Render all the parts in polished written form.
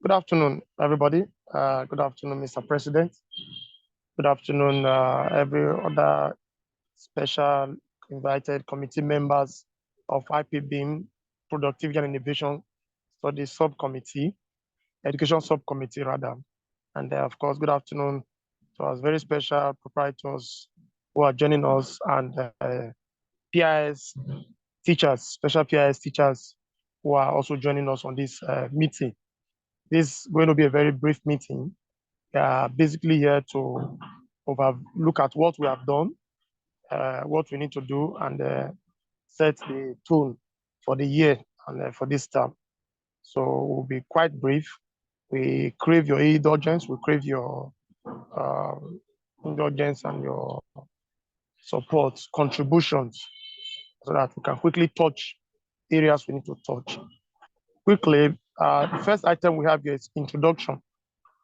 Good afternoon, everybody. Good afternoon, Mr. President. Good afternoon, every other special invited committee members of IPBIM Productivity and Innovation Studies Subcommittee, Education Subcommittee rather. And of course, good afternoon to our very special proprietors who are joining us and PIS teachers, special PIS teachers who are also joining us on this meeting. This is going to be a very brief meeting. Basically here to look at what we have done, what we need to do, and set the tone for the year and for this term. So we'll be quite brief. We crave your indulgence, we crave your indulgence and your support, contributions, so that we can quickly touch areas we need to touch. Quickly, the first item we have here is introduction.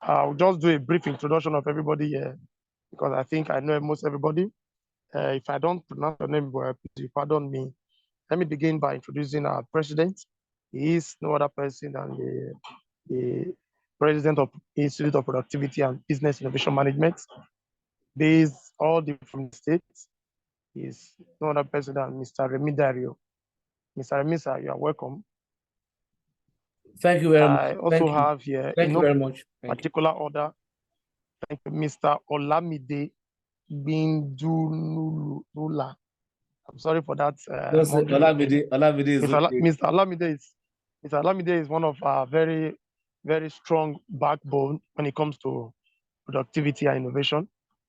I'll just do a brief introduction of everybody here because I think I know most everybody. If I don't pronounce your name well, please pardon me. Let me begin by introducing our president. He is no other person than the president of Institute of Productivity and Business Innovation Management, based all from the states. He is no other person than Mr. Remi Dario. Mr. Remi, sir, you are welcome. Thank you very much. I also have here, Thank you very much. Particular order. Thank you, Mr. Olamide Bindunula. I'm sorry for that. Olamide is okay. Mr. Olamide is one of our very, very strong backbone when it comes to productivity and innovation.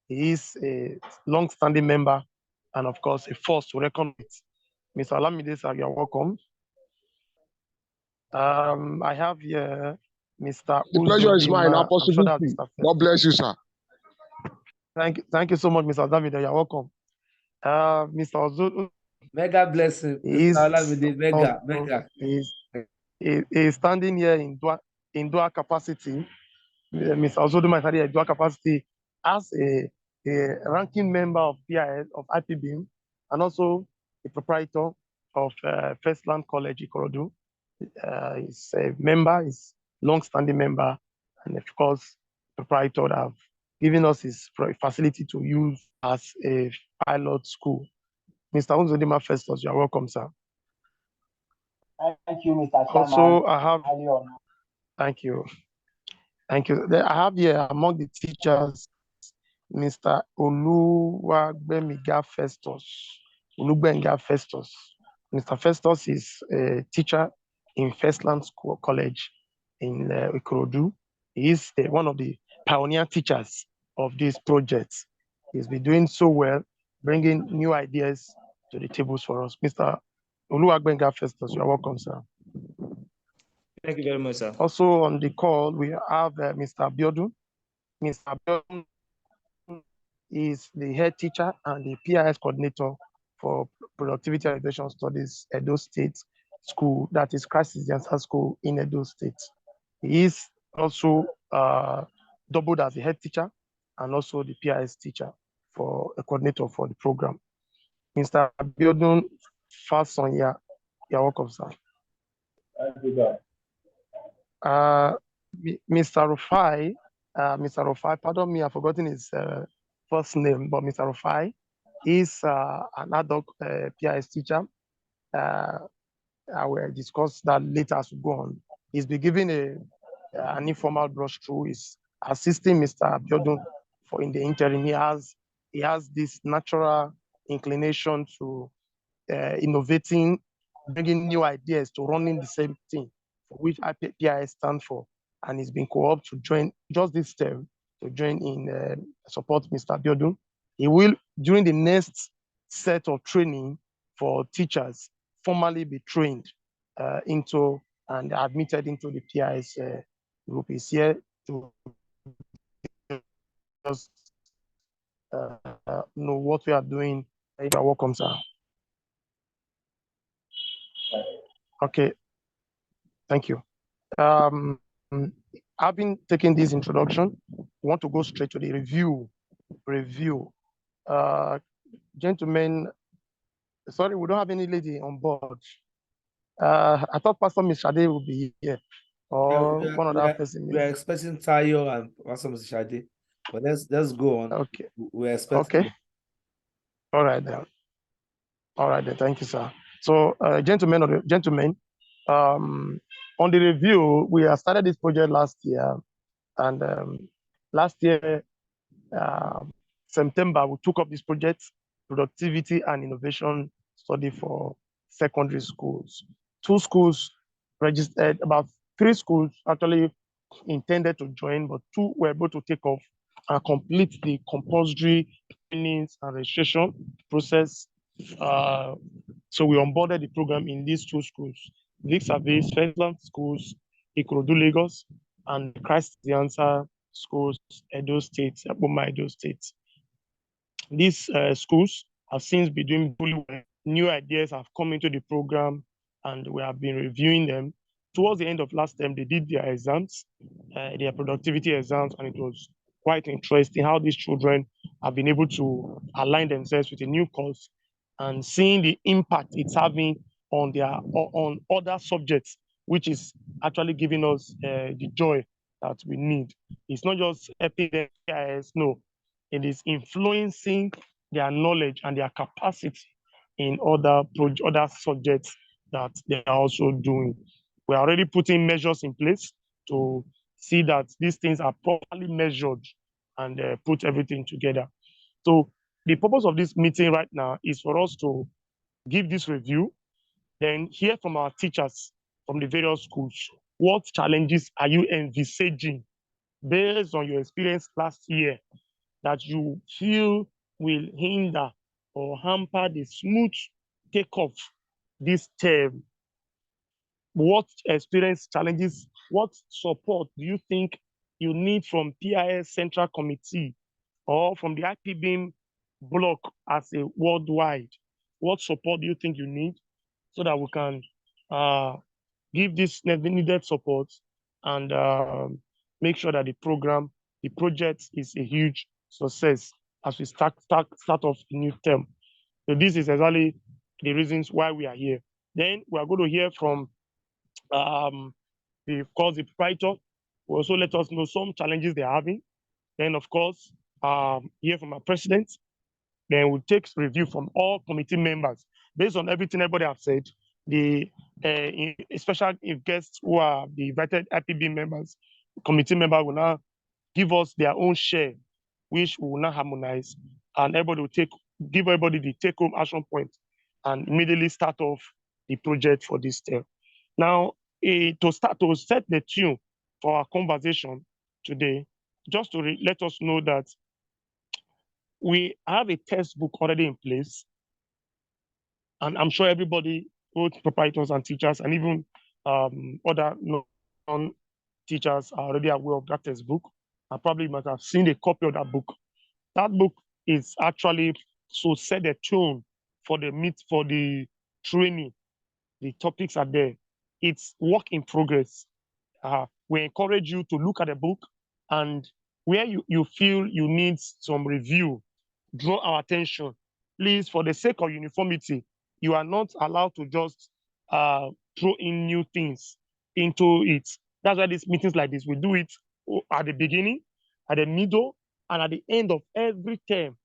He is a long-standing member and, of course, a force to reckon with. Mr. Olamide, sir, you are welcome. I have here Mr. The pleasure is mine. God bless you, sir. Thank you so much, Mr. Olamide. You are welcome. Mr. Ozu. Mega blessing. Mega. He is standing here in dual capacity. Mr. Ozoduma is here in dual capacity as a ranking member of PIS, of IPBIM, and also a proprietor of Firstland College, Ikorodu. He's a member, he's long-standing member, and of course, proprietor that have given us his facility to use as a pilot school. Mr. Ozoduma Festus, you are welcome, sir. Thank you, Mr. Chairman. Also, I have, thank you. Thank you. I have here among the teachers, Mr. Oluwagbenga Festus. Mr. Festus is a teacher in Firstland School College in Ikorodu. He is one of the pioneer teachers of this project. He's been doing so well, bringing new ideas to the tables for us. Mr. Oluwagbenga Festus, you are welcome, sir. Thank you very much, sir. Also on the call, we have Mr. Abiodun. Mr. Abiodun is the head teacher and the PIS coordinator for Productivity and Innovation Studies, Edo State School, that is Crisis Answer School in Edo State. He is also doubled as a head teacher and also the PIS teacher for a coordinator for the program. Mr. Abiodun Fasonya, you're welcome, sir. Thank you, God. Mr. Rufai, pardon me, I've forgotten his first name, but Mr. Rufai is an adult PIS teacher. I will discuss that later as we go on. He's been given an informal brush through. He's assisting Mr. Abiodun in the interim. He has this natural inclination to innovating, bringing new ideas to running the same thing, for which IPBIM stands for, and he's been co-opted to join just this term to join in support Mr. Abiodun. He will, during the next set of training for teachers, formally be trained into and admitted into the PIS group. Is here to just know what we are doing. You are welcome, sir. Okay, thank you. I've been taking this introduction. We want to go straight to the review. Gentlemen, sorry, we don't have any lady on board. I thought Pastor Miss Shade would be here. or one other person? We are expecting Tayo and Pastor Mr. Shade, but let's go on. Okay. We're expecting. Okay. All right then. All right then. Thank you, sir. So, gentlemen, on the review, we have started this project last year, and last year, September, we took up this project, productivity and innovation study for secondary schools. 2 schools registered, about 3 schools actually intended to join, but 2 were able to take off and complete the compulsory trainings and registration process. So we onboarded the program in these 2 schools, Vic Service, Fairland Schools, Ikorodu, Lagos, and Christ the Answer Schools, Edo State, Aboma, Edo State. These schools have since been doing really well. New ideas have come into the program, and we have been reviewing them. Towards the end of last term, they did their exams, their productivity exams, and it was quite interesting how these children have been able to align themselves with a new course and seeing the impact it's having on other subjects, which is actually giving us the joy that we need. It's not just helping them, no, it is influencing their knowledge and their capacity in other subjects that they are also doing. We're already putting measures in place to see that these things are properly measured and put everything together. So the purpose of this meeting right now is for us to give this review, then hear from our teachers from the various schools. What challenges are you envisaging based on your experience last year that you feel will hinder or hamper the smooth takeoff this term? What experience, challenges, what support do you think you need from PIS Central Committee or from the IPBIM block as a worldwide? What support do you think you need so that we can give this needed support and make sure that the project is a huge success as we start off the new term? So this is exactly the reasons why we are here. Then we are going to hear from the proprietor will also let us know some challenges they're having. Then, of course, hear from our president. Then we'll take review from all committee members. Based on everything everybody have said, the special guests who are the invited IPB members, committee members will now give us their own share, which we will now harmonize, and everybody will give everybody the take-home action point and immediately start off the project for this term. Now, to set the tune for our conversation today, just to let us know that we have a textbook already in place, and I'm sure everybody, both proprietors and teachers, and even other non-teachers are already aware of that textbook. I probably might have seen a copy of that book. That book is actually to set the tune for the training. The topics are there. It's work in progress. We encourage you to look at the book, and where you feel you need some review, draw our attention. Please, for the sake of uniformity, you are not allowed to just throw in new things into it. That's why these meetings like this, we do it at the beginning, at the middle, and at the end of every term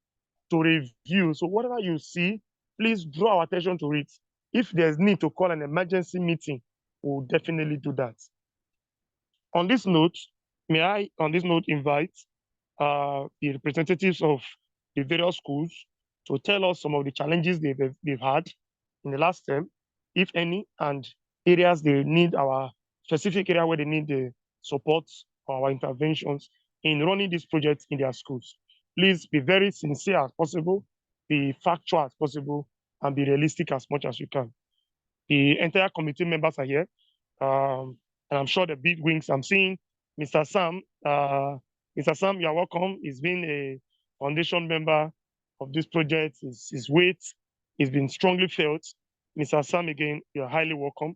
to review. So whatever you see, please draw our attention to it. If there's need to call an emergency meeting, we'll definitely do that. On this note, may I, invite the representatives of the various schools to tell us some of the challenges they've had in the last term, if any, and areas they need our specific area where they need the support or our interventions in running this project in their schools. Please be very sincere as possible, be factual as possible, and be realistic as much as you can. The entire committee members are here, and I'm sure the big wings. I'm seeing Mr. Sam. Mr. Sam, you're welcome. He's been a foundation member of this project. His weight has been strongly felt. Mr. Sam, again, you're highly welcome.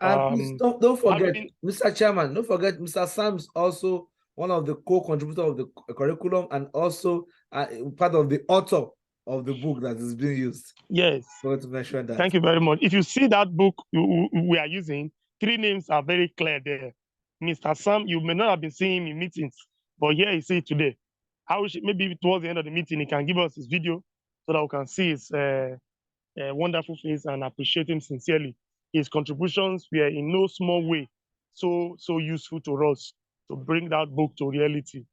Please don't forget, Mr. Chairman, don't forget Mr. Sam is also one of the co-contributors of the curriculum and also part of the author of the book that is being used. Yes. I want to mention that. Thank you very much. If you see that book we are using, three names are very clear there. Mr. Sam, you may not have been seeing him in meetings, but here you see it today. Maybe towards the end of the meeting, he can give us his video so that we can see his wonderful face and appreciate him sincerely. His contributions were in no small way so useful to us to bring that book to reality.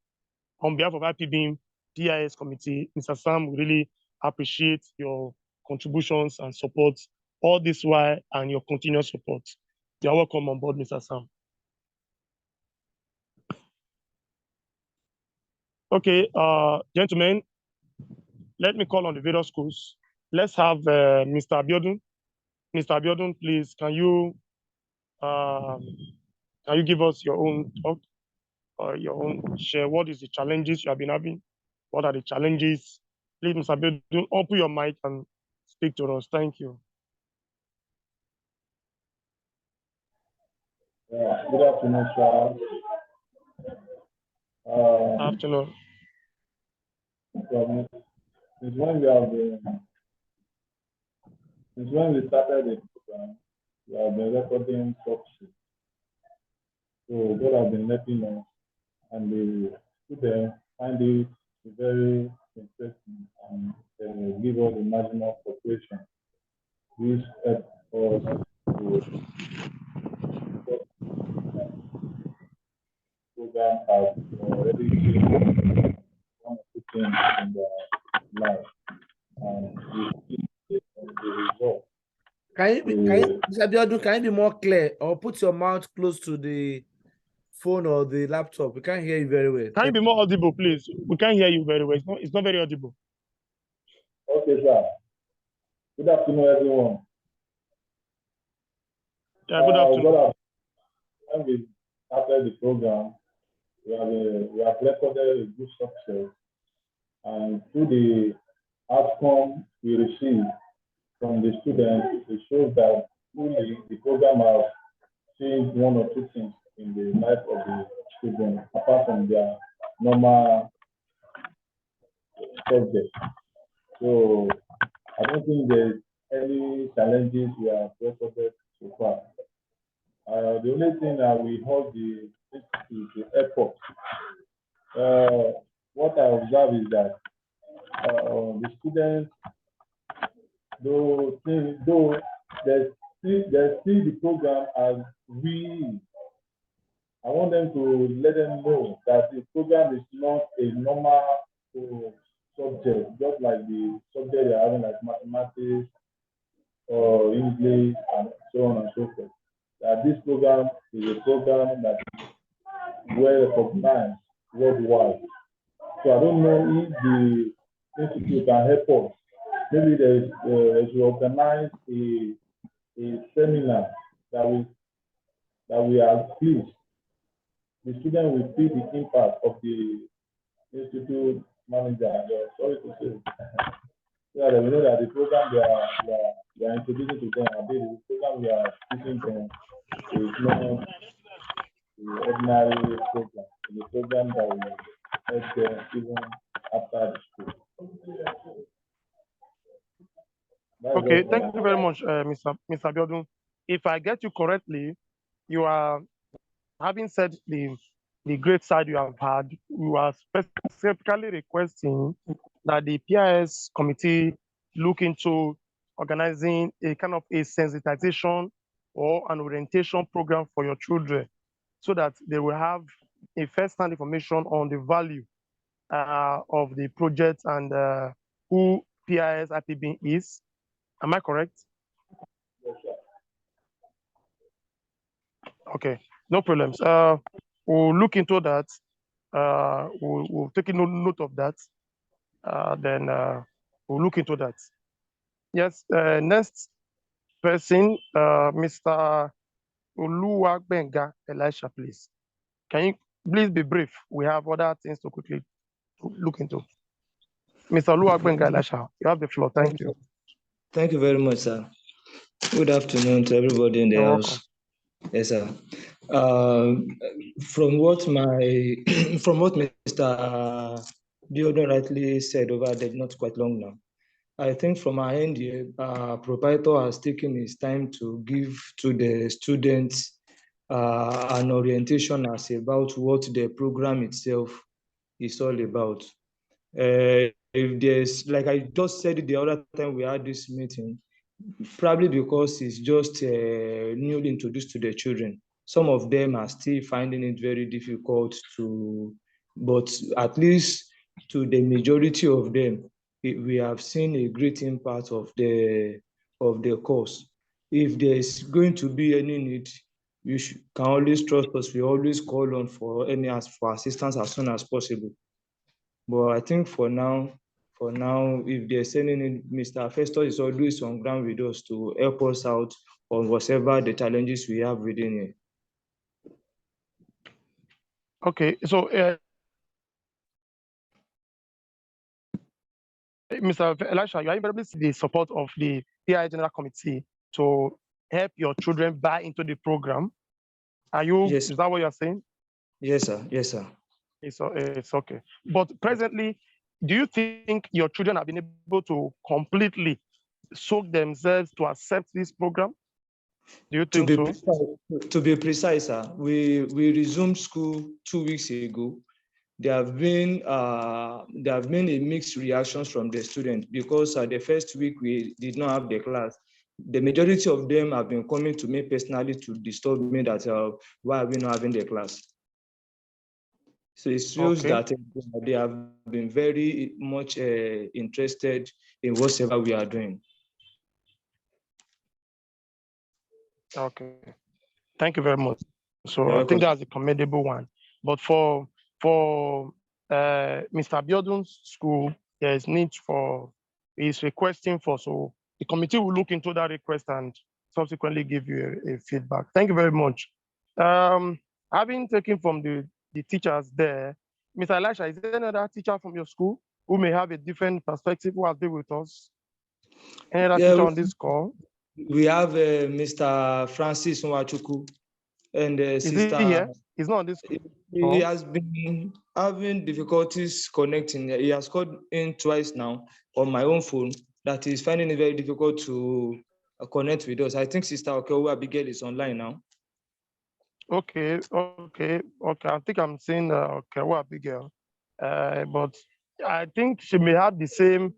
On behalf of IPBIM PIS committee, Mr. Sam, we really appreciate your contributions and support all this while and your continuous support. You are welcome on board, Mr. Sam. Okay, gentlemen, let me call on the various schools. Let's have Mr. Abiodun. Mr. Abiodun, please, can you give us your own talk or your own share? What is the challenges you have been having? What are the challenges? Please, Mr. Abiodun, open your mic and speak to us. Thank you. Good afternoon, sir. Afternoon. Since when we started the program, we have been recording success. So God has been helping us, and the students find it very interesting and give us the maximum cooperation. This helps us to program has already changed one or two things in their life, and we see the result. Can you be more clear or put your mouth close to the phone or the laptop? We can't hear you very well. Can you be more audible, please? We can't hear you very well. It's not very audible. Okay, sir. Good afternoon, everyone. Yeah, good afternoon. When we started the program, we have recorded a good success, and through the outcome we received from the students, it shows that truly the program has changed one or two things in the life of the students, apart from their normal subject. So I don't think there's any challenges we have recorded so far. The only thing that we hold the effort. What I observe is that the students, though they see the program as we. I want them to let them know that the program is not a normal subject, just like the subject they're having, like mathematics or English and so on and so forth. That this program is a program that is well recognized worldwide. So I don't know if the institute can help us. Maybe they should organize a seminar that we are pleased. The student will feel the impact of the institute manager. Sorry to say. Yeah, they know that the program we are introducing to them, the program we are teaching them is not the ordinary program. It's a program that will help them even after the school. Okay, thank you very much, Mr. Abiodun. If I get you correctly, you are, having said the great side you have had, you are specifically requesting that the PIS committee look into organizing a kind of a sensitization or an orientation program for your children so that they will have a first-hand information on the value of the project and who PIS IPBIM is. Am I correct? Yes, sir. Okay, no problems. We'll look into that. We'll take a note of that. Then we'll look into that. Yes, next person, Mr. Oluwabenga Elisha, please. Can you please be brief? We have other things to quickly look into. Mr. Oluwabenga Elisha, you have the floor. Thank you. Thank you very much, sir. Good afternoon to everybody in the house. Welcome. Yes, sir. From what Mr. Diodon rightly said over there, not quite long now, I think from our end here, proprietor has taken his time to give to the students an orientation as about what the program itself is all about. If there's, like I just said the other time we had this meeting, probably because it's just newly introduced to the children. Some of them are still finding it very difficult to, but at least to the majority of them, we have seen a great impact of the course. If there's going to be any need, you can always trust us. We always call on for assistance as soon as possible. But I think for now, if there's any need, Mr. Festus is always on ground with us to help us out on whatever the challenges we have within it. Okay, so Mr. Elisha, you are invariably the support of the PI General Committee to help your children buy into the program. Are you? Yes. Is that what you are saying? Yes, sir. Yes, sir. It's okay. But presently, do you think your children have been able to completely soak themselves to accept this program? Do you think so? To be precise, sir, we resumed school 2 weeks ago. There have been a mixed reactions from the students because the first week we did not have the class. The majority of them have been coming to me personally to disturb me that why are we not having the class? So it shows that they have been very much interested in whatever we are doing. Okay, thank you very much. So I think that's a commendable one. But for Mr. Abiodun's school, there is need for, he's requesting for, so the committee will look into that request and subsequently give you a feedback. Thank you very much. Having taken from the teachers there, Mr. Elisha, is there another teacher from your school who may have a different perspective who has been with us? Any other teacher on this call? We have Mr. Francis Nwachuku and Sister. Is he here? He's not on this call. He has been having difficulties connecting. He has called in twice now on my own phone that he's finding it very difficult to connect with us. I think Sister Okewa Abigail is online now. Okay. I think I'm seeing Okewa Abigail, but I think she may have the same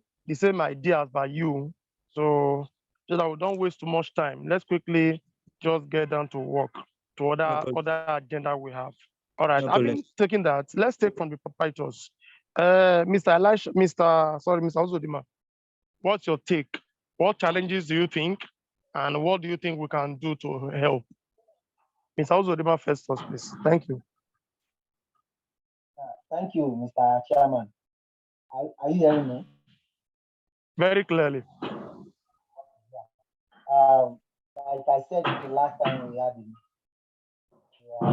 ideas by you. So that we don't waste too much time. Let's quickly just get down to work to other agenda we have. All right. Having taken that, let's take from the proprietors. Mr. Elisha, Mr. Uzodima, what's your take? What challenges do you think, and what do you think we can do to help? Mr. Uzodima first, please. Thank you. Thank you, Mr. Chairman. Are you hearing me? Very clearly. Like I said the last time we had it, I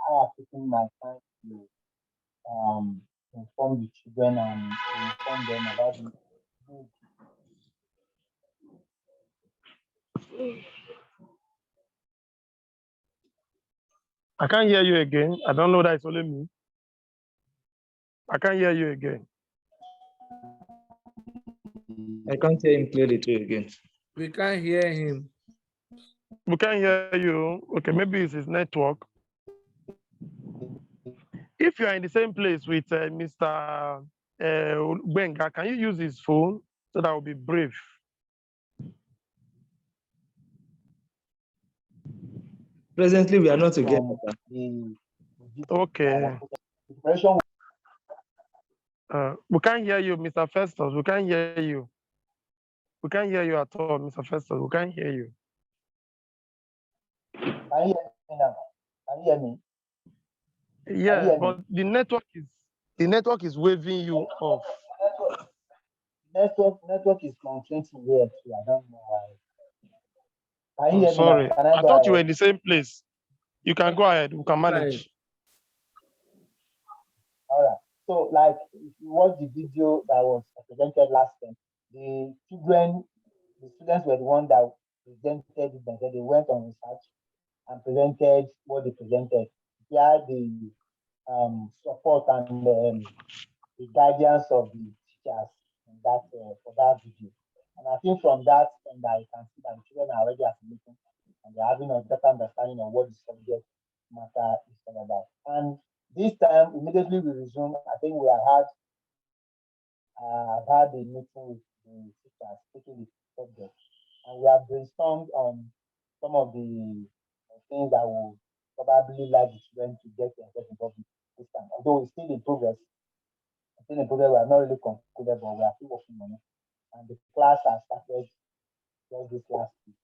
have taken my time to inform the children and inform them about the book. I can't hear you again. I don't know that it's only me. I can't hear you again. I can't hear him clearly too again. We can't hear him. We can't hear you. Okay, maybe it's his network. If you are in the same place with Mr. Benga, can you use his phone so that will be brief? Presently, we are not together. Okay. We can't hear you, Mr. Festus. We can't hear you. We can't hear you at all, Mr. Festus. We can't hear you. Can you hear me now? Can you hear me? Yeah, but the network is waving you off. Network is concentrating here too. I don't know why. Can you hear me sorry. now? I thought you were in the same place. You can go ahead. We can manage. All right. So, like, if you watch the video that was presented last time, the students were the ones that presented it. They went on research and presented what they presented. They had the support and the guidance of the teachers in for that video. And I think from that, and I can see that the children are already assimilating and they're having a better understanding of what the subject matter is all about. And this time, immediately we resume. I think we have had I've had a meeting with the teachers taking the subject, and we have brainstormed on some of the things that will probably like the children to get themselves involved in this time. Although it's still in progress, we are not really concluded, but we are still working on it. And the class has started just this last week.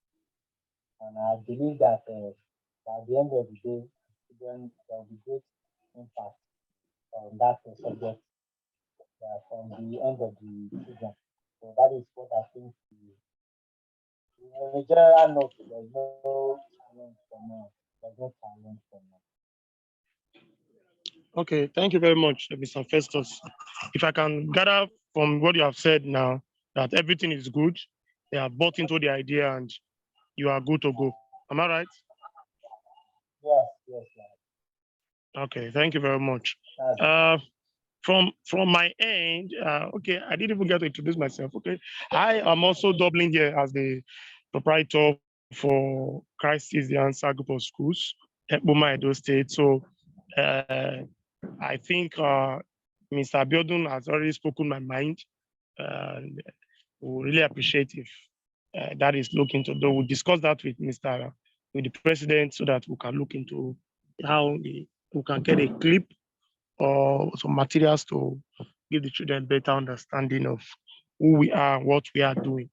And I believe that by the end of the day, children, there will be great impact on that subject from the end of the season. So that is what I think. In a general note, there's no challenge for now. There's no challenge for now. Okay, thank you very much, Mr. Festus. If I can gather from what you have said now, that everything is good, they have bought into the idea and you are good to go. Am I right? Yes, yes, yes. Okay, thank you very much. From my end, okay, I didn't even get to introduce myself. Okay, I am also doubling here as the proprietor for Christ is the Answer group of schools, Ekpoma, Edo State. So I think Mr. Abiodun has already spoken my mind. We really appreciate if that is looking to do. We'll discuss that with the president so that we can look into how we can get a clip or some materials to give the children better understanding of who we are, what we are doing.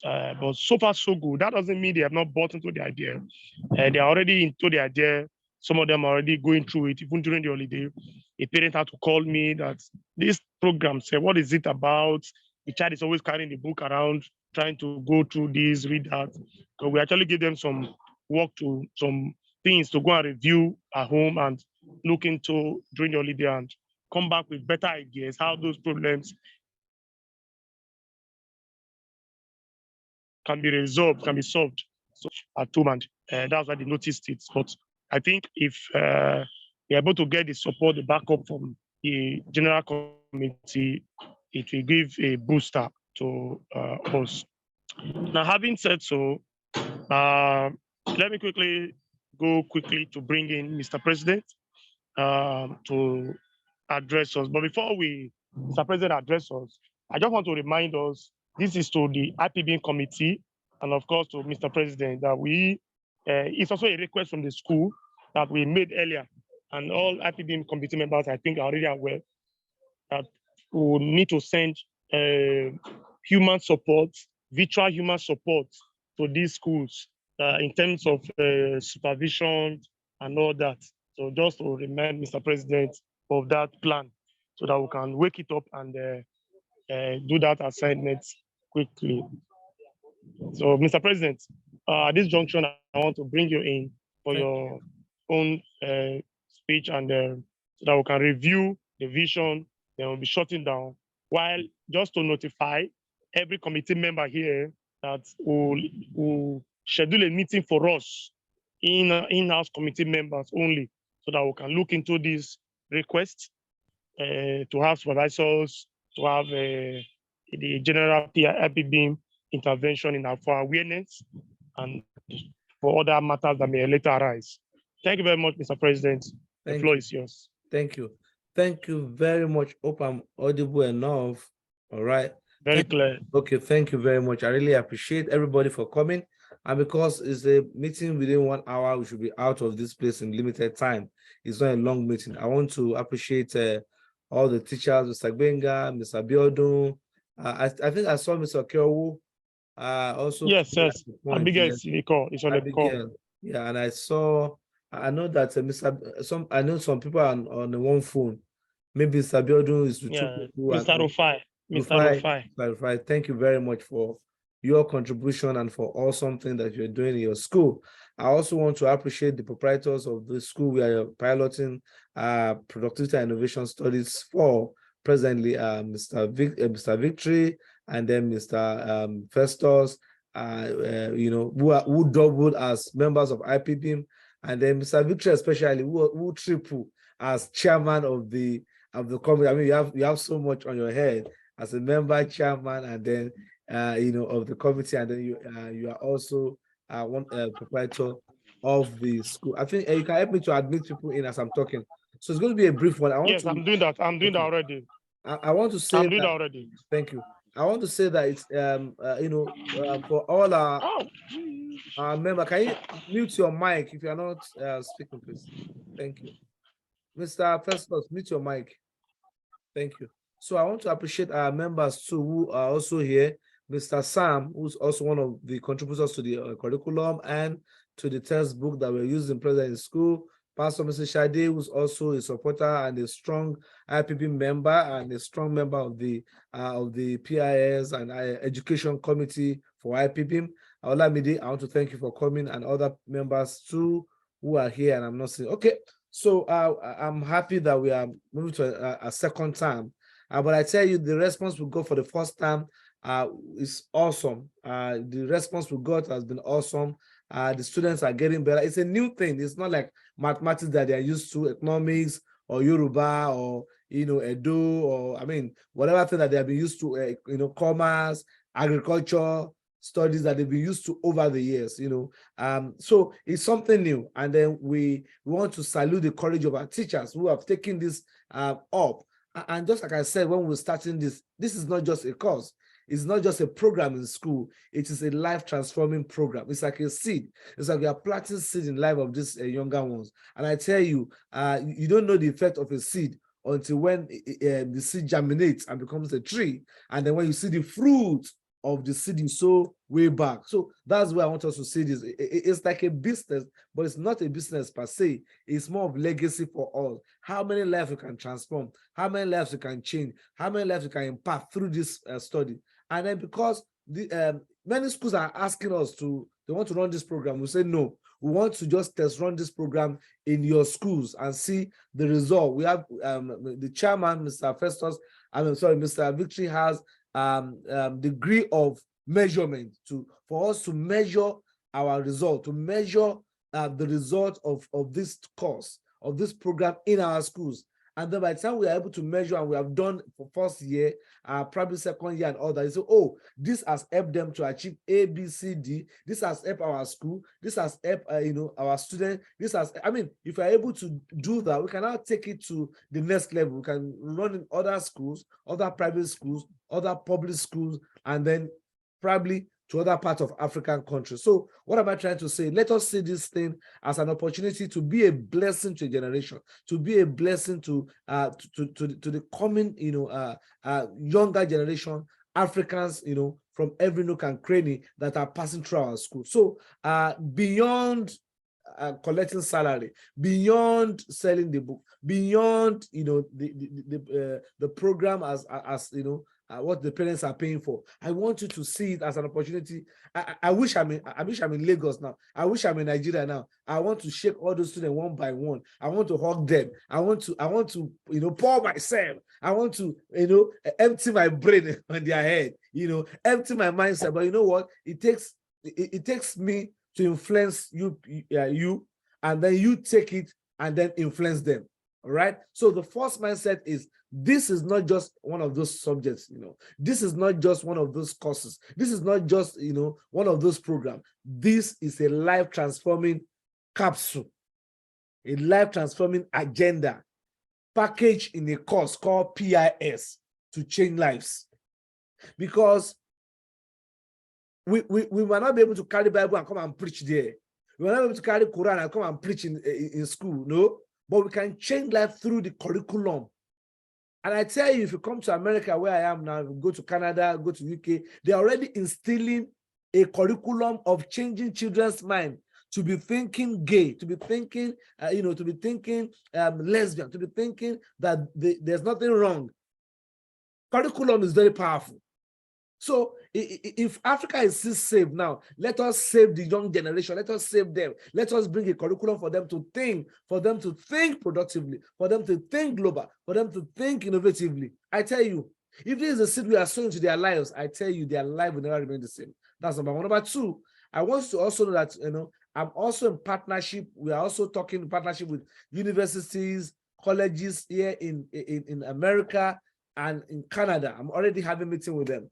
But so far, so good. That doesn't mean they have not bought into the idea. They are already into the idea. Some of them are already going through it, even during the holiday. A parent had to call me that this program said, what is it about? The child is always carrying the book around, trying to go through this, read that. So we actually give them some work to, some things to go and review at home and look into during the holiday and come back with better ideas, how those problems can be resolved, can be solved at home, and that's why they noticed it. But I think if we're able to get the support, the backup from the general committee, it will give a booster to us. Now, having said so, let me quickly to bring in Mr. President to address us. But before Mr. President address us, I just want to remind us, this is to the IPBIM committee and of course to Mr. President that it's also a request from the school that we made earlier, and all IPBIM committee members I think are already aware that we need to send human support, virtual human support to these schools in terms of supervision and all that. So just to remind Mr. President of that plan so that we can wake it up and do that assignment quickly. So, Mr. President, at this junction, I want to bring you in for your own speech and so that we can review the vision, then we'll be shutting down. While just to notify every committee member here that will schedule a meeting for us in-house committee members only, so that we can look into this request to have supervisors, to have the general IPBIM intervention for awareness and for other matters that may later arise. Thank you very much, Mr. President. The floor is yours. Thank you. Thank you very much. Hope I'm audible enough. All right. Very clear. Okay, thank you very much. I really appreciate everybody for coming. And because it's a meeting within 1 hour, we should be out of this place in limited time. It's not a long meeting. I want to appreciate all the teachers, Mr. Gbenga, Mr. Abiodun. I think I saw Mr. Kyowu. Also, yes. Abigail is on the call. Yeah, and I know that I know some people are on the one phone. Maybe Mr. Abiodun is with two people. Mr. Rufai. Thank you very much for your contribution and for all something that you're doing in your school. I also want to appreciate the proprietors of the school we are piloting productivity and innovation studies for presently, Mr. Victory and then Mr. Festus, who doubled as members of IPBIM, and then Mr. Victory especially who triple as chairman of the committee. I mean, you have so much on your head. as a member, chairman, and then of the committee, and then you are also one proprietor of the school. I think you can help me to admit people in as I'm talking. So it's going to be a brief one. I'm doing that. I'm doing that already. I want to say I'm doing that already. Thank you. I want to say that it's for all our members. Can you mute your mic if you are not speaking, please? Thank you. Mr. Festus, mute your mic. Thank you. So I want to appreciate our members too who are also here. Mr. Sam, who's also one of the contributors to the curriculum and to the textbook that we're using present in school. Pastor Mrs. Shade, who's also a supporter and a strong IPB member and a strong member of the PIS and Education Committee for IPBIM. Olamide, I want to thank you for coming, and other members too who are here, and I'm not saying, okay. So I'm happy that we are moving to a second time. But I tell you, the response we got for the first time is awesome. The response we got has been awesome. The students are getting better. It's a new thing. It's not like mathematics that they are used to, economics or Yoruba or Edo, or whatever thing that they have been used to, commerce, agriculture, studies that they've been used to over the years, so it's something new. And then we want to salute the courage of our teachers who have taken this up. And just like I said, when we were starting this is not just a course. It's not just a program in school. It is a life transforming program. It's like a seed. It's like we are planting seeds in the life of these younger ones. And I tell you, you don't know the effect of a seed until when the seed germinates and becomes a tree. And then when you see the fruit of the seed you sow way back. So that's where I want us to see this. It's like a business, but it's not a business per se. It's more of legacy for all. How many lives you can transform, how many lives you can change, how many lives you can impact through this study. And then because many schools are asking us they want to run this program, we say no. We want to just test run this program in your schools and see the result. We have the chairman, Mr. Festus, Mr. Victory has degree of measurement for us to measure our result, to measure the result of this course, of this program in our schools. And then by the time we are able to measure, and we have done for first year, probably second year and all that, you say, oh, this has helped them to achieve A, B, C, D. This has helped our school. This has helped, our students. This has, if we're able to do that, we can now take it to the next level. We can run in other schools, other private schools, other public schools, and then probably to other parts of African countries. So what am I trying to say? Let us see this thing as an opportunity to be a blessing to a generation, to be a blessing to the coming, younger generation, Africans, from every nook and cranny that are passing through our school. So beyond collecting salary, beyond selling the book, beyond the program as what the parents are paying for, I want you to see it as an opportunity. I wish I'm in Lagos now. I wish I'm in Nigeria now. I want to shake all those students one by one. I want to hug them. I want to pour myself. I want to empty my brain on their head. Empty my mindset. But you know what? It takes me to influence you, and then you take it and then influence them. All right. So the first mindset is, this is not just one of those subjects, this is not just one of those courses. This is not just, one of those programs. This is a life transforming capsule, a life transforming agenda packaged in a course called PIS to change lives. Because we might not be able to carry Bible and come and preach there. We might not be able to carry Quran and come and preach in school, no? But we can change life through the curriculum. And I tell you, if you come to America, where I am now, go to Canada, go to UK, they're already instilling a curriculum of changing children's mind to be thinking gay, to be thinking, to be thinking lesbian, to be thinking that there's nothing wrong. Curriculum is very powerful. So if Africa is still saved now, let us save the young generation. Let us save them. Let us bring a curriculum for them to think productively, for them to think global, for them to think innovatively. I tell you, if this is the seed we are sowing to their lives, I tell you, their life will never remain the same. That's number one. Number two, I want to also know that, I'm also in partnership. We are also talking in partnership with universities, colleges here in America, and in Canada, I'm already having a meeting with them,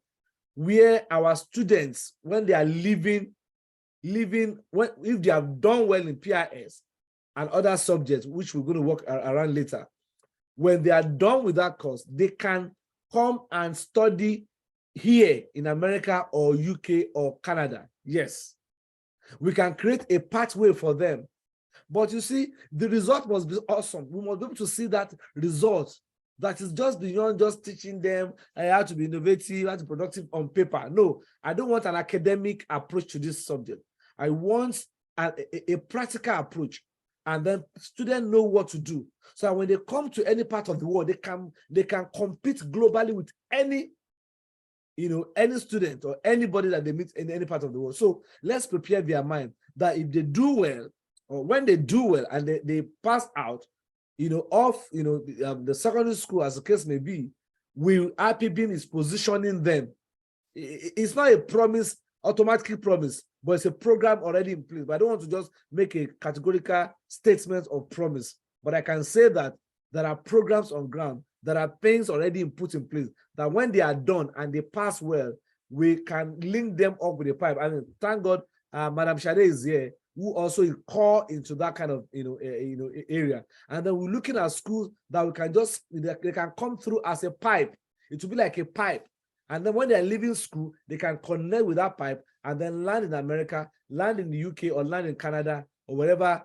where our students, when they are leaving, if they have done well in PIS and other subjects, which we're going to work around later, when they are done with that course, they can come and study here in America or UK or Canada. Yes, we can create a pathway for them. But you see, the result must be awesome. We must be able to see that result that is just beyond just teaching them how to be innovative, how to be productive on paper. No, I don't want an academic approach to this subject. I want a practical approach, and then students know what to do. So when they come to any part of the world, they can compete globally with any student or anybody that they meet in any part of the world. So let's prepare their mind that if they do well, or when they do well and they pass out, the secondary school, as the case may be, IPBIM is positioning them. It's not a promise, automatic promise, but it's a program already in place. But I don't want to just make a categorical statement of promise. But I can say that there are programs on ground, there are things already put in place, that when they are done and they pass well, we can link them up with a pipe. I mean, thank God, Madam Shade is here, who also call into that kind of area. And then we're looking at schools that we can they can come through as a pipe. It will be like a pipe. And then when they're leaving school, they can connect with that pipe and then land in America, land in the UK, or land in Canada, or wherever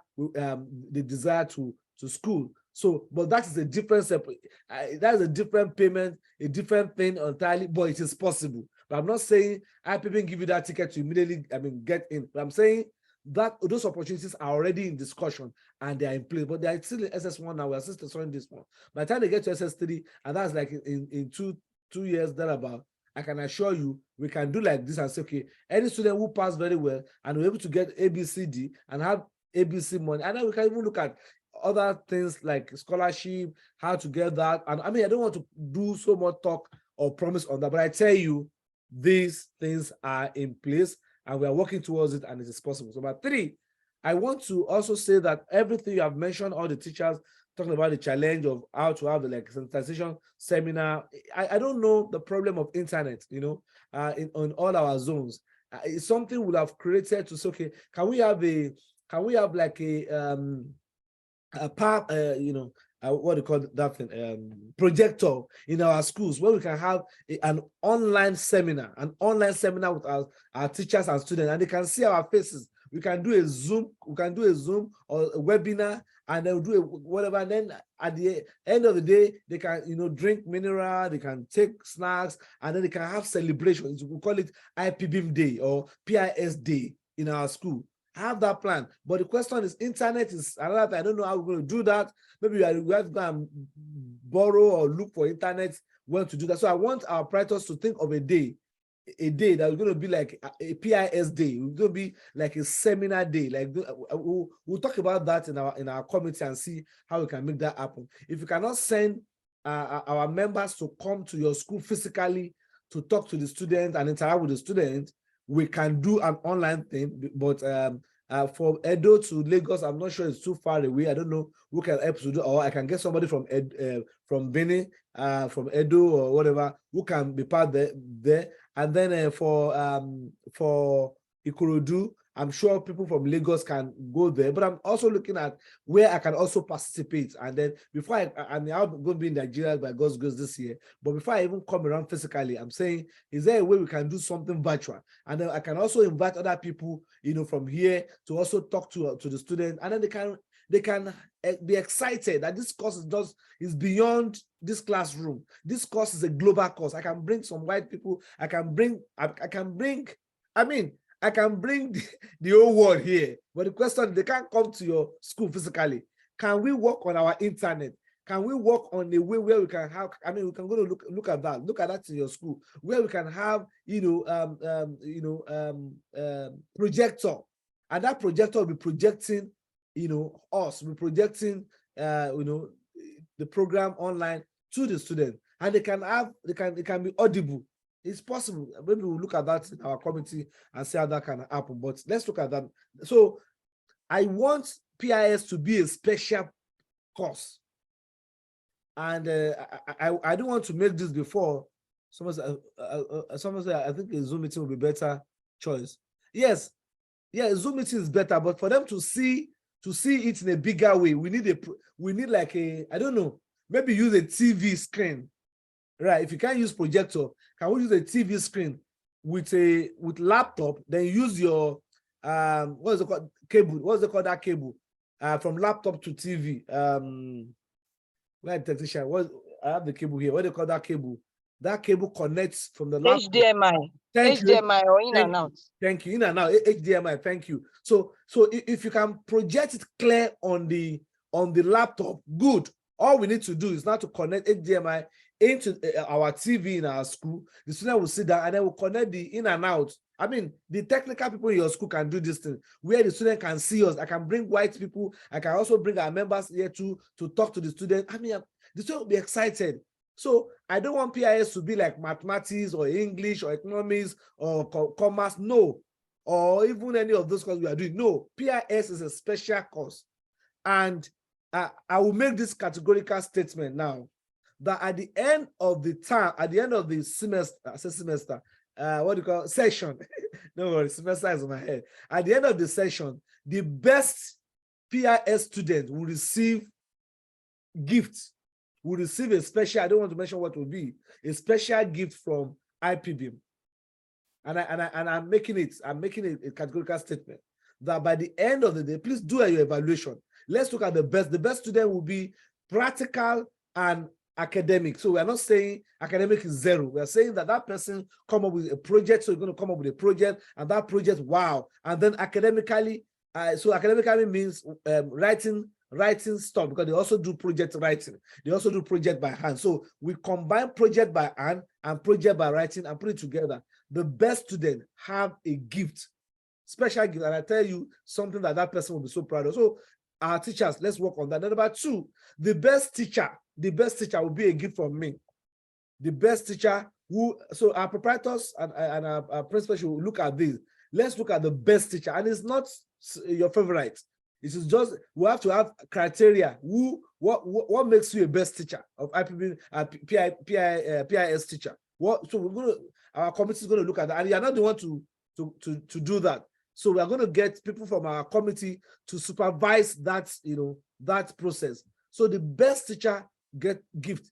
they desire to school. So, but that is a different that's a different payment, a different thing entirely, but it is possible. But I'm not saying IPBIM give you that ticket to immediately, get in. But I'm saying that those opportunities are already in discussion and they are in place, but they are still in SS1 now. We're still studying this one. By the time they get to SS3, and that's like in two years thereabout, I can assure you we can do like this and say, okay, any student who passed very well and we're able to get ABCD and have ABC money, and then we can even look at other things like scholarship, how to get that. And I mean, I don't want to do so much talk or promise on that, but I tell you, these things are in place and we are working towards it, and it is possible. So, number 3, I want to also say that everything you have mentioned, all the teachers talking about the challenge of how to have the sensitization seminar. I don't know the problem of internet, on all our zones. It's something we'll have created to say, okay, can we have like a part, what do you call that thing, projector in our schools, where we can have an online seminar with our teachers and students, and they can see our faces. We can do a Zoom, or a webinar, and they'll do whatever. And then at the end of the day, they can, drink mineral, they can take snacks, and then they can have celebrations. We call it IPBIM Day or PIS Day in our school. Have that plan, but the question is, internet is another thing. I don't know how we're going to do that. Maybe we have to go and borrow or look for internet when to do that. So I want our operators to think of a day that is going to be like a PIS day. It's going to be like a seminar day. Like we'll talk about that in our committee and see how we can make that happen. If you cannot send our members to come to your school physically to talk to the students and interact with the students, we can do an online thing. But for Edo to Lagos, I'm not sure, it's too far away. I don't know who can help to do, or I can get somebody from Benin, from Edo or whatever, who can be part there. And then for Ikorodu, I'm sure people from Lagos can go there, but I'm also looking at where I can also participate. And then before I'm going to be in Nigeria by God's grace this year, but before I even come around physically, I'm saying, is there a way we can do something virtual? And then I can also invite other people, from here to also talk to the students, and then they can be excited that this course is beyond this classroom. This course is a global course. I can bring some white people. I can bring the whole world here. But the question is, they can't come to your school physically. Can we work on our internet? Can we work on a way where we can have, we can go to look at that in your school, where we can have, projector, and that projector will be projecting, us, we're projecting, the program online to the student, and it can be audible. It's possible. Maybe we'll look at that in our committee and see how that can happen. But let's look at that. So I want PIS to be a special course. And I don't want to make this before. Someone said, I think a Zoom meeting will be better choice. Yes, yeah, Zoom meeting is better, but for them to see it in a bigger way, we need like a, I don't know, maybe use a TV screen, right? If you can't use projector, can we use a TV screen with laptop? Then use your what is it called, cable? What's it called, that cable? From laptop to TV. Where technician? I have the cable here. What do you call that cable? That cable connects from the laptop. HDMI. Thank HDMI you. or in and out. Thank you. In and out. HDMI. Thank you. So if you can project it clear on the laptop, good. All we need to do is now to connect HDMI into our TV in our school. The student will sit down and then we'll connect the in and out. I mean, the technical people in your school can do this thing where the student can see us. I can bring white people. I can also bring our members here to talk to the student. I mean, the student will be excited. So I don't want PIS to be like mathematics or English or economics or commerce, no, or even any of those courses we are doing. No, PIS is a special course. And I will make this categorical statement now, that at the end of the term, at the end of the semester, what do you call it? Session? No worries, semester is on my head. At the end of the session, the best PIS student will receive gifts. Will receive a special, I don't want to mention what will be, a special gift from IPBIM. And I'm making it a categorical statement that by the end of the day, please do your evaluation. Let's look at the best. The best student will be practical and academic. So we are not saying academic is zero. We are saying that person come up with a project. So you're going to come up with a project, and that project, wow. And then academically, so academically means writing stuff, because they also do project writing. They also do project by hand. So we combine project by hand and project by writing and put it together. The best student have a gift, special gift. And I tell you something that person will be so proud of. So our teachers, let's work on that. Number two, the best teacher will be a gift from me. The best teacher so our proprietors and our principals will look at this. Let's look at the best teacher. And it's not your favorite. It is just, we have to have criteria. What makes you a best teacher of IPB, PIS teacher? So our committee is going to look at that, and you are not the one to do that. So we are going to get people from our committee to supervise that, that process. So the best teacher get gift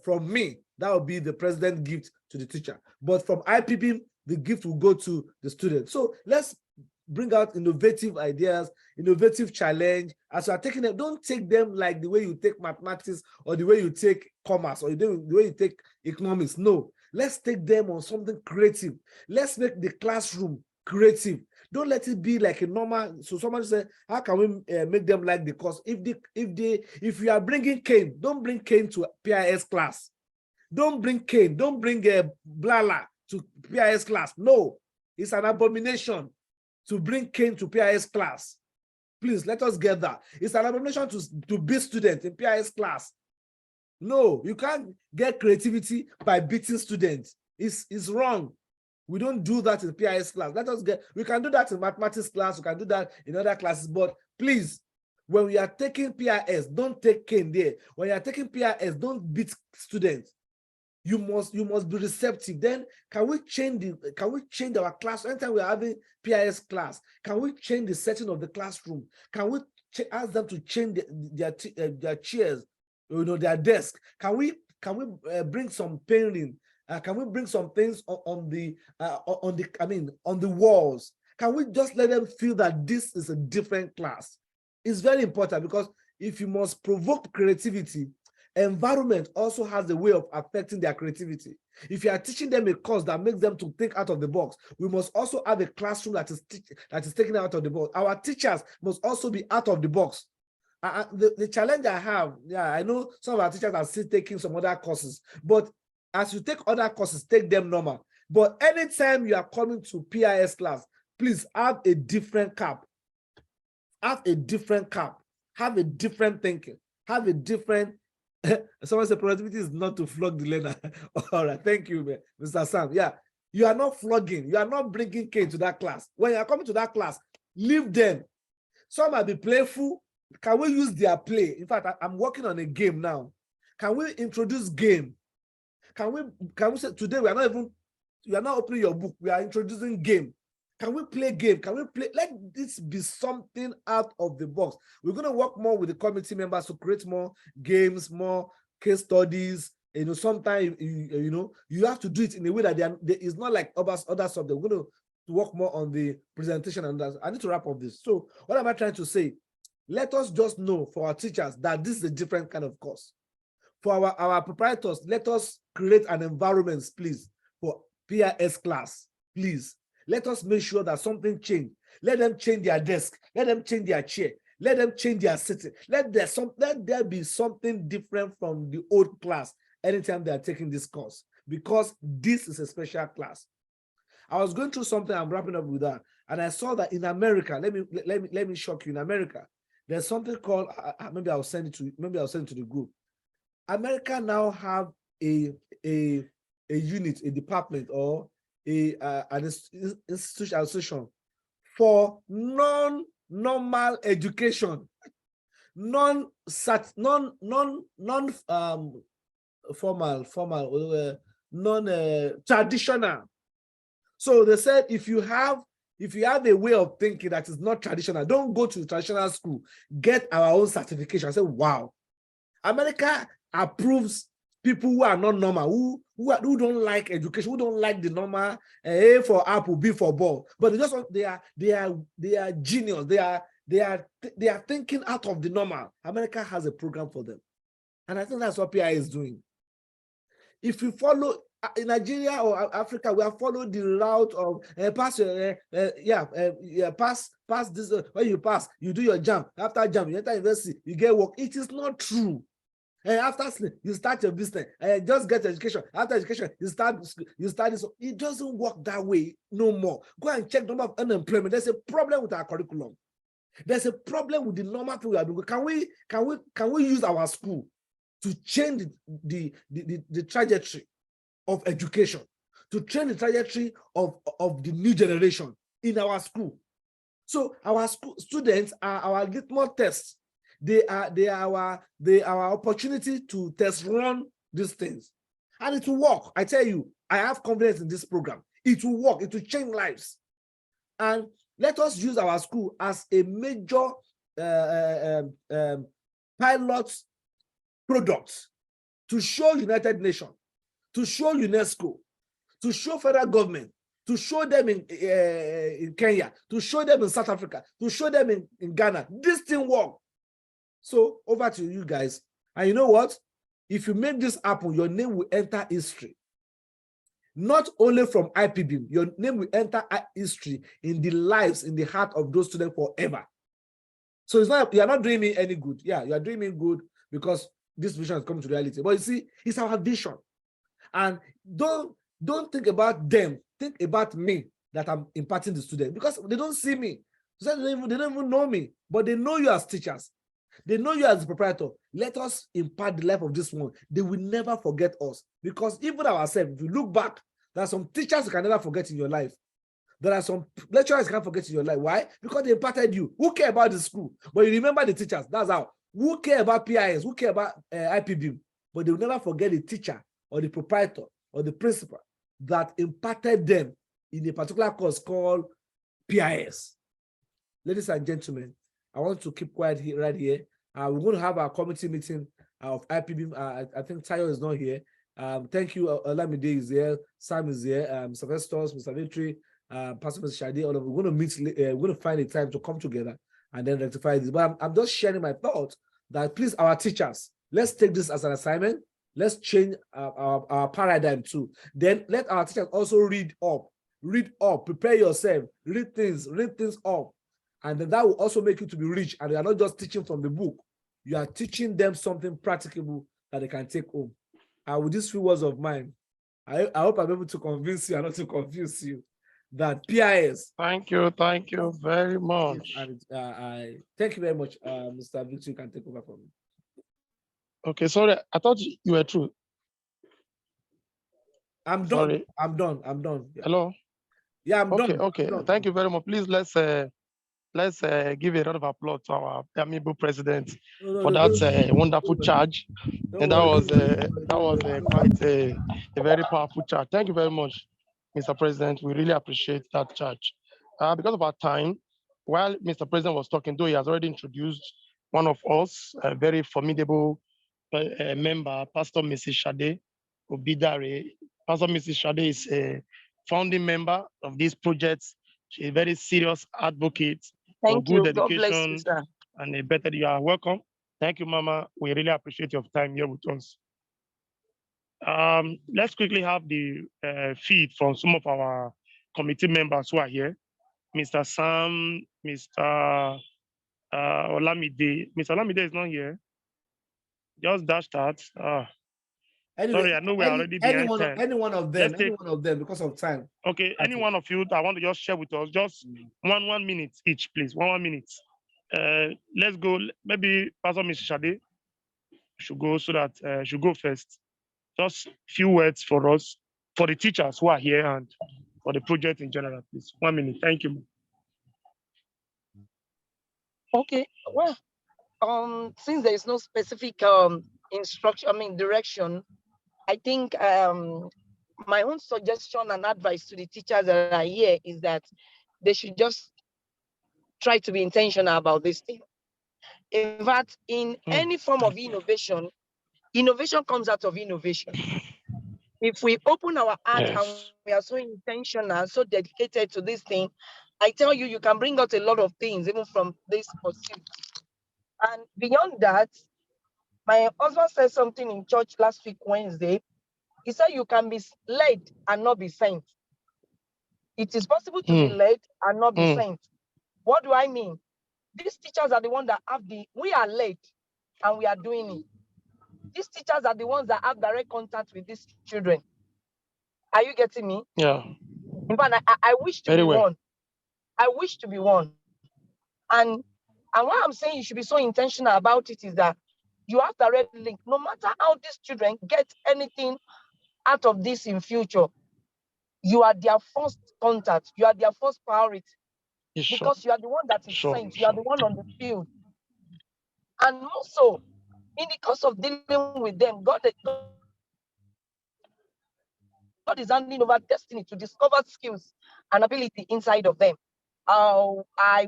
from me. That will be the president gift to the teacher. But from IPBIM, the gift will go to the student. So let's bring out innovative ideas, innovative challenge. As you are taking them, don't take them like the way you take mathematics or the way you take commerce or the way you take economics. No, let's take them on something creative. Let's make the classroom creative. Don't let it be like a normal. So someone said, how can we make them like the course? If you are bringing cane, don't bring cane to PIS class. Don't bring cane. Don't bring blala to PIS class. No, it's an abomination to bring cane to PIS class. Please, let us get that. It's an abomination to beat students in PIS class. No, you can't get creativity by beating students. It's wrong. We don't do that in PIS class. We can do that in mathematics class. We can do that in other classes. But please, when we are taking PIS, don't take cane there. When you are taking PIS, don't beat students. You must be receptive. Then can we change our class? Anytime we're having PIS class, can we change the setting of the classroom? Can we ask them to change their chairs, their desk? Can we bring some painting? Can we bring some things on the walls? Can we just let them feel that this is a different class? It's very important, because if you must provoke creativity, environment also has a way of affecting their creativity. If you are teaching them a course that makes them to think out of the box, we must also have a classroom that is taken out of the box. Our teachers must also be out of the box. The challenge I have, I know some of our teachers are still taking some other courses, but as you take other courses, take them normal. But anytime you are coming to PIS class, please have a different cap. Have a different cap. Have a different thinking. Have a different. Someone said productivity is not to flog the learner. All right, thank you, man. Mr. Sam. Yeah, you are not flogging. You are not bringing cane to that class. When you are coming to that class, leave them. Some might be playful. Can we use their play? In fact, I'm working on a game now. Can we introduce game? Can we say today we are not opening your book, we are introducing game. Can we play game? Can we play? Let this be something out of the box. We're going to work more with the committee members to create more games, more case studies. Sometimes you have to do it in a way that it's not like other subjects. We're going to work more on the presentation and that. I need to wrap up this. So what am I trying to say? Let us just know for our teachers that this is a different kind of course. For our proprietors, let us create an environment, please, for PIS class, please. Let us make sure that something change. Let them change their desk. Let them change their chair. Let them change their sitting. Let there be something different from the old class anytime they are taking this course, because this is a special class. I was going through something, I'm wrapping up with that, and I saw that in America, let me shock you. In America, there's something called, maybe I'll send it to the group. America now have a unit, a department, or an institution for non-normal education, non-traditional. So they said if you have a way of thinking that is not traditional, don't go to traditional school, get our own certification. I said, wow. America approves people who are not normal, who don't like education, who don't like the normal A for apple, B for ball, but they are genius. They are thinking out of the normal. America has a program for them, and I think that's what PI is doing. If you follow in Nigeria or Africa, we have followed the route of pass this. When you pass, you do your jam. After jam, you enter university, you get work. It is not true. And after sleep, you start your business and just get education. After education, you study. So it doesn't work that way no more. Go and check the number of unemployment. There's a problem with our curriculum. There's a problem with the normal thing we are doing. Can we use our school to change the trajectory of education, to change the trajectory of the new generation in our school? So our school students are our litmus tests. They are our opportunity to test run these things, and it will work. I tell you, I have confidence in this program. It will work. It will change lives. And let us use our school as a major pilot product to show United Nations, to show UNESCO, to show federal government, to show them in Kenya, to show them in South Africa, to show them in Ghana. This thing works. So over to you guys. And you know what? If you make this happen, your name will enter history. Not only from IPBIM, your name will enter history in the lives, in the heart of those students forever. So it's not, you are not doing me any good. Yeah, you are doing me good because this vision has come to reality. But you see, it's our vision. And don't think about them. Think about me that I'm imparting the students, because they don't see me. So they don't even know me, but they know you as teachers. They know you as the proprietor. Let us impart the life of this one. They will never forget us, because even ourselves, if you look back, there are some teachers you can never forget in your life. There are some lecturers you can't forget in your life. Why? Because they imparted you. Who care about the school? But you remember the teachers. That's how. Who care about PIS? Who care about IPBIM? But they will never forget the teacher or the proprietor or the principal that imparted them in a particular course called PIS. Ladies and gentlemen, I want to keep quiet here, right here. We're going to have our committee meeting of IPBIM. I think Tayo is not here. Thank you. Olamide is here. Sam is here. Mr. Festus, Mr. Victory, Pastor Mr. Shadi. All of we're going to meet. We're going to find a time to come together and then rectify this. But I'm just sharing my thought that please, our teachers, let's take this as an assignment. Let's change our paradigm too. Then let our teachers also read up, prepare yourself, read things up. And then that will also make you to be rich. And you are not just teaching from the book. You are teaching them something practicable that they can take home. And with these few words of mine, I hope I'm able to convince you and not to confuse you that PIS. Thank you very much. And I thank you very much, Mr. Victor. You can take over from me. Okay, sorry. I thought you were through. I'm done. Sorry. I'm done. Yeah. Hello? Yeah, I'm done. Okay. I'm done. Thank you very much. Please, let's let's give a round of applause to our amiable president for that wonderful charge. And that was quite a very powerful charge. Thank you very much, Mr. President. We really appreciate that charge. Because of our time, while Mr. President was talking, though he has already introduced one of us, a very formidable member, Pastor Mrs. Shade Obidare. Pastor Mrs. Shade is a founding member of this project. She's a very serious advocate for good education and a better. You are welcome. Thank you, Mama. We really appreciate your time here with us. Let's quickly have the feed from some of our committee members who are here. Mr. Sam, Mr. Olamide. Mr. Olamide is not here. Just dash that. Anyway, sorry, I know we're already behind 10. Any one of them, because of time. Okay, any one of you that want to just share with us, just one minute each, please. One minute. Let's go. Maybe Pastor Mr. Shade should go so that should go first. Just few words for us, for the teachers who are here and for the project in general, please. 1 minute. Thank you. Okay. Well, since there is no specific direction, I think my own suggestion and advice to the teachers that are here is that they should just try to be intentional about this thing. In fact, in any form of innovation, innovation comes out of innovation. If we open our heart and we are so intentional, so dedicated to this thing, I tell you, you can bring out a lot of things, even from this pursuit. And beyond that, my husband said something in church last week, Wednesday. He said you can be led and not be sent. It is possible to be led and not be sent. What do I mean? These teachers are the ones that we are led and we are doing it. These teachers are the ones that have direct contact with these children. Are you getting me? Yeah. In fact, I wish to be one. I wish to be one. And why I'm saying you should be so intentional about it is that you have direct link. No matter how these children get anything out of this in future, you are their first contact. You are their first priority. Because you are the one that is sent. You are the one on the field. And also, in the course of dealing with them, God is handing over destiny to discover skills and ability inside of them. I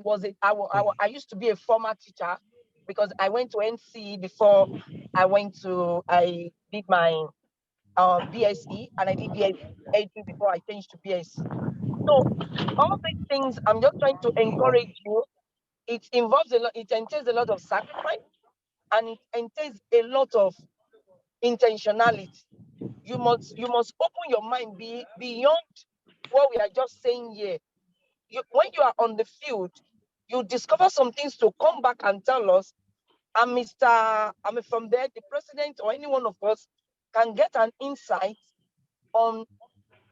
used to be a former teacher because I went to NC before I did my BSE, and I did BSE before I changed to BSE. So all these things, I'm just trying to encourage you. It involves it entails a lot of sacrifice, and it entails a lot of intentionality. You must open your mind beyond what we are just saying here. When you are on the field, you discover some things to come back and tell us. And from there, the president or any one of us can get an insight on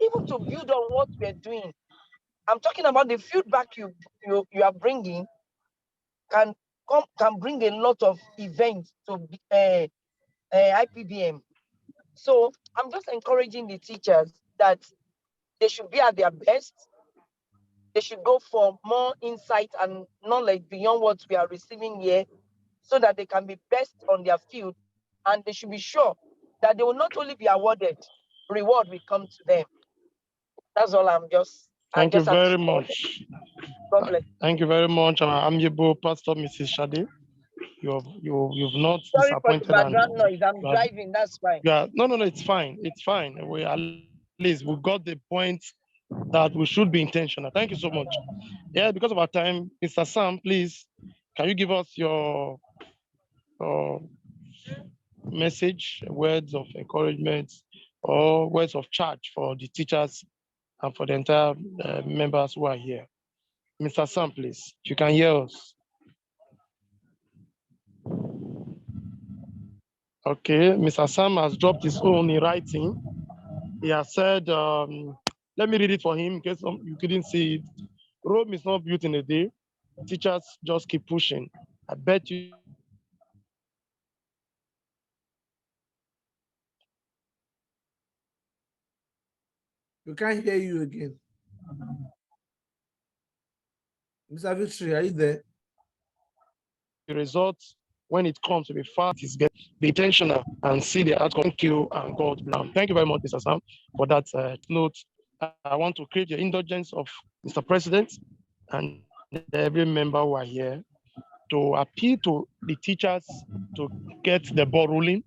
even to build on what we're doing. I'm talking about the feedback you are bringing can bring a lot of events to IPBM. So I'm just encouraging the teachers that they should be at their best. They should go for more insight and knowledge beyond what we are receiving here, so that they can be best on their field, and they should be sure that they will not only be awarded, reward will come to them. That's all. Thank you very much. God bless. Thank you very much, amiable Pastor Mrs. Shade. You've not Sorry disappointed. for the background noise. I'm driving. That's fine. Yeah, no, it's fine. It's fine. We at least we got the point that we should be intentional. Thank you so much. Yeah, because of our time, Mr. Sam, please, can you give us your message, words of encouragement, or words of charge for the teachers and for the entire members who are here? Mr. Sam, please, if you can hear us. Okay, Mr. Sam has dropped his own in writing. He has said, let me read it for him in case you couldn't see it. Rome is not built in a day. Teachers just keep pushing. I bet you. We can't hear you again. Mr. Victory, are you there? The results, when it comes to be fast, is get be intentional and see the outcome. Thank you and God bless. Thank you very much, Mr. Sam, for that note. I want to create the indulgence of Mr. President and every member who are here to appeal to the teachers to get the ball rolling.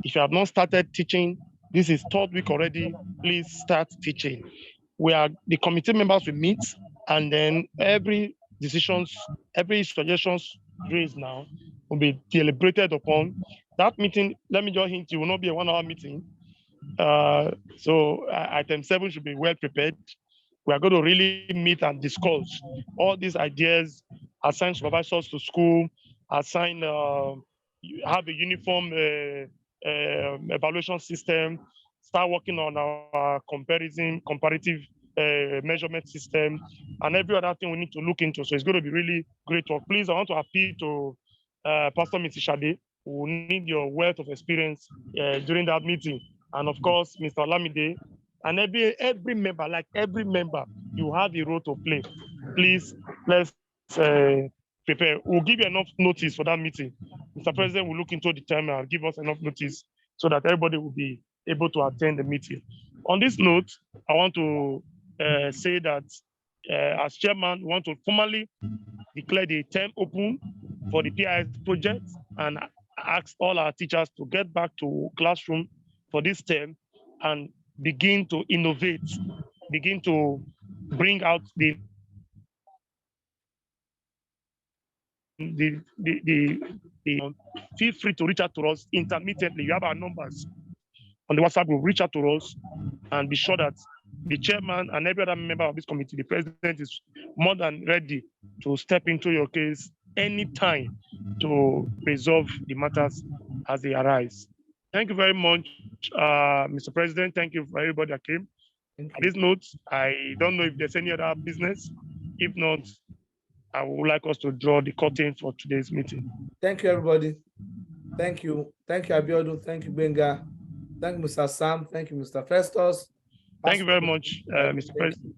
If you have not started teaching, this is third week already, please start teaching. The committee members will meet, and then every suggestions raised now will be deliberated upon. That meeting, let me just hint, it will not be a 1 hour meeting. So item 7 should be well prepared. We are going to really meet and discuss all these ideas, assign supervisors to school, assign, have a uniform evaluation system, start working on our comparative measurement system, and every other thing we need to look into. So it's going to be really great work. Please, I want to appeal to Pastor Mr. Shade, who need your wealth of experience during that meeting. And of course, Mr. Olamide, and every member, you have a role to play. Please, let's prepare. We'll give you enough notice for that meeting. Mr. President will look into the time and give us enough notice so that everybody will be able to attend the meeting. On this note, I want to say that as chairman, we want to formally declare the term open for the PIS project and ask all our teachers to get back to classroom for this term and begin to innovate, begin to bring out feel free to reach out to us intermittently. You have our numbers on the WhatsApp group. Reach out to us and be sure that the chairman and every other member of this committee, the president, is more than ready to step into your case anytime to resolve the matters as they arise. Thank you very much, Mr. President. Thank you for everybody that came. At this note, I don't know if there's any other business. If not, I would like us to draw the curtain for today's meeting. Thank you, everybody. Thank you. Thank you, Abiodun. Thank you, Benga. Thank you, Mr. Sam. Thank you, Mr. Festus. Thank you very much, Mr. President.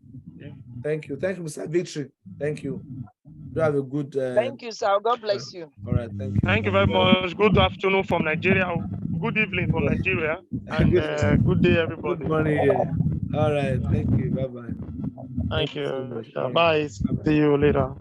Thank you. Thank you, Mr. Victory. Thank you. You have a good... Thank you, sir. God bless you. All right. Thank you. Thank you very much. Good afternoon from Nigeria. Good evening from Nigeria. And good day, everybody. Good morning. Yeah. All right. Thank you. Bye-bye. Thank you. So bye. See you later.